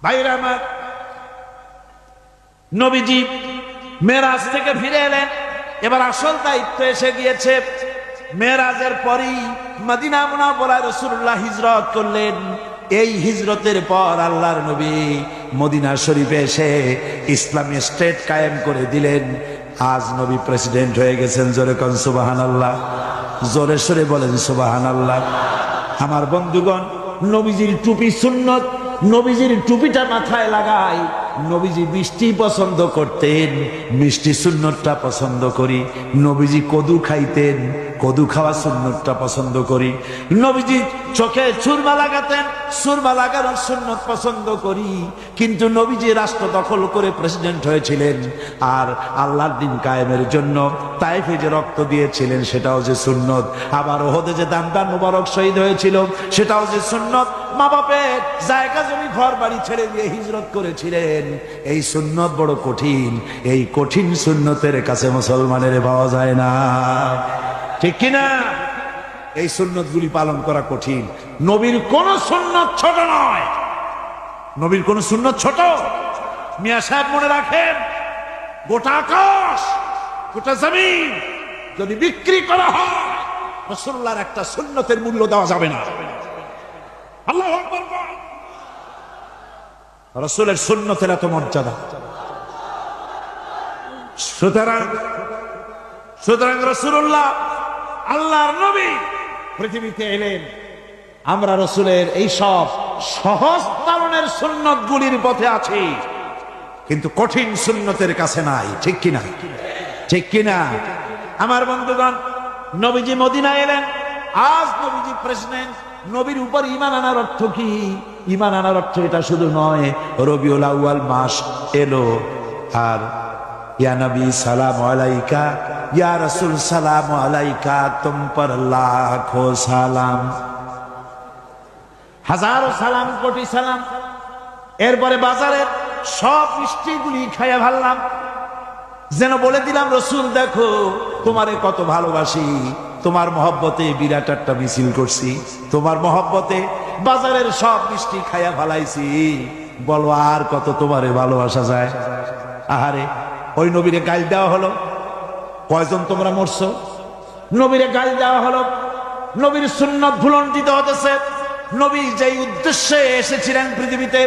ভাইরা আমার, নবীজি মেরাজ থেকে ফিরে এলেন। এবার আসল দায়িত্ব এসে গিয়েছে। মেরাজের পরই মদিনা মুনাওয়ারায় রাসূলুল্লাহ হিজরত করলেন। এই হিজরতের পর আল্লাহর নবী মদিনা শরীফে এসে ইসলামী স্টেট কায়েম করে দিলেন। আজ নবী প্রেসিডেন্ট হয়ে গেছেন। জোরে কোন সুবহানাল্লাহ, জোরে সরে বলেন সুবহানাল্লাহ। আমার বন্ধুগণ, নবীজির টুপি সুন্নত। নবীজির টুপিটা মাথায় লাগাই। নবীজি মিষ্টি পছন্দ করতেন, মিষ্টি সুন্নতটা পছন্দ করি। নবীজি কদু খাইতেন, কদু খাওয়া সুন্নতটা পছন্দ করি। নবীজি চোখে সুরমা লাগাতেন, সুরমা লাগানোর সুন্নত পছন্দ করি। কিন্তু নবীজি রাষ্ট্র দখল করে প্রেসিডেন্ট হয়েছিলেন, আর আল্লাহর দ্বীন কায়েমের জন্য তায়েফে যে রক্ত দিয়েছিলেন সেটাও যে সুন্নত। আবার ওহদে যে দামদার মোবারক শহীদ হয়েছিল সেটাও যে সুন্নত। মা বাপের জায়গা জমি ঘর বাড়ি ছেড়ে দিয়ে হিজরত করেছিলেন। এই সুন্নত বড় কঠিন। এই কঠিন সুন্নতের কাছে মুসলমানের পাওয়া যায় না, ঠিক কিনা? এই সুন্নত গুলি পালন করা কঠিন। নবীর কোন সুন্নত ছোট নয়। নবীর কোন সুন্নত ছোট? মিয়া সাহেব মনে রাখেন, গোটা আকাশ গোটা জমিন যদি বিক্রি করা হয়, রাসূলুল্লাহর একটা সুন্নতের মূল্য দেওয়া যাবে না। আল্লাহু আকবার। রাসূলের সুন্নতের এত মর্যাদা। সুতরাং রাসূলুল্লাহ আল্লাহর নবী পৃথিবীতে এলেন। আমরা রাসূলের এই সব সহজ পালনের সুন্নত গুলির পথে আছি, কিন্তু কঠিন সুন্নতের কাছে নাই, ঠিক কিনা? ঠিক কিনা? আমার বন্ধুগণ, নবীজি মদিনায় এলেন। আজ নবীজি প্রেসিডেন্ট। নবীর উপর ঈমান আনার অর্থ কি? ঈমান আনার অর্থ এটা শুধু নয় রবিউল আউয়াল মাস এলো আর ইয়া নবী সালাম আলাইকা, ইয়া রাসূল সালাম আলাইকা, তুম পর লাখো সালাম, হাজারো সালাম, কোটি সালাম। এরপরে বাজারের সব মিষ্টিগুলি খাইয়া ভাবলাম, যেন বলে দিলাম রসুল দেখো তোমারে কত ভালোবাসি। তোমার মহব্বতে বিরাট একটা মিছিল করছি, তোমার মহব্বতে বাজারের সব মিষ্টি খাইয়া ভালাইছি। বলো আর কত তোমারে ভালোবাসা যায়? আহারে, ওই নবীরে গাল দেওয়া হলো। কয়জন তোমরা মরছো? নবীরে গাল দেওয়া হলো। নবীর সুন্নত ভুলণ্ঠিত হতেছে। নবী যেই উদ্দেশ্যে এসেছিলেন পৃথিবীতে,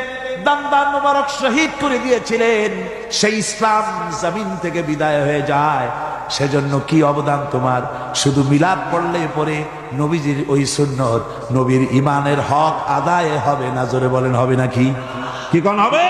দামদার মোবারক শহীদ করে দিয়েছিলেন, সেই ইসলাম জমিন থেকে বিদায় হয়ে যায়। সেজন্য কি অবদান তোমার? শুধু মিলাদ পড়লে পরে নবীজির ওই সুন্নত, নবীর ইমানের হক আদায় হবে না। জোরে বলেন হবে নাকি? কি কোন হবে?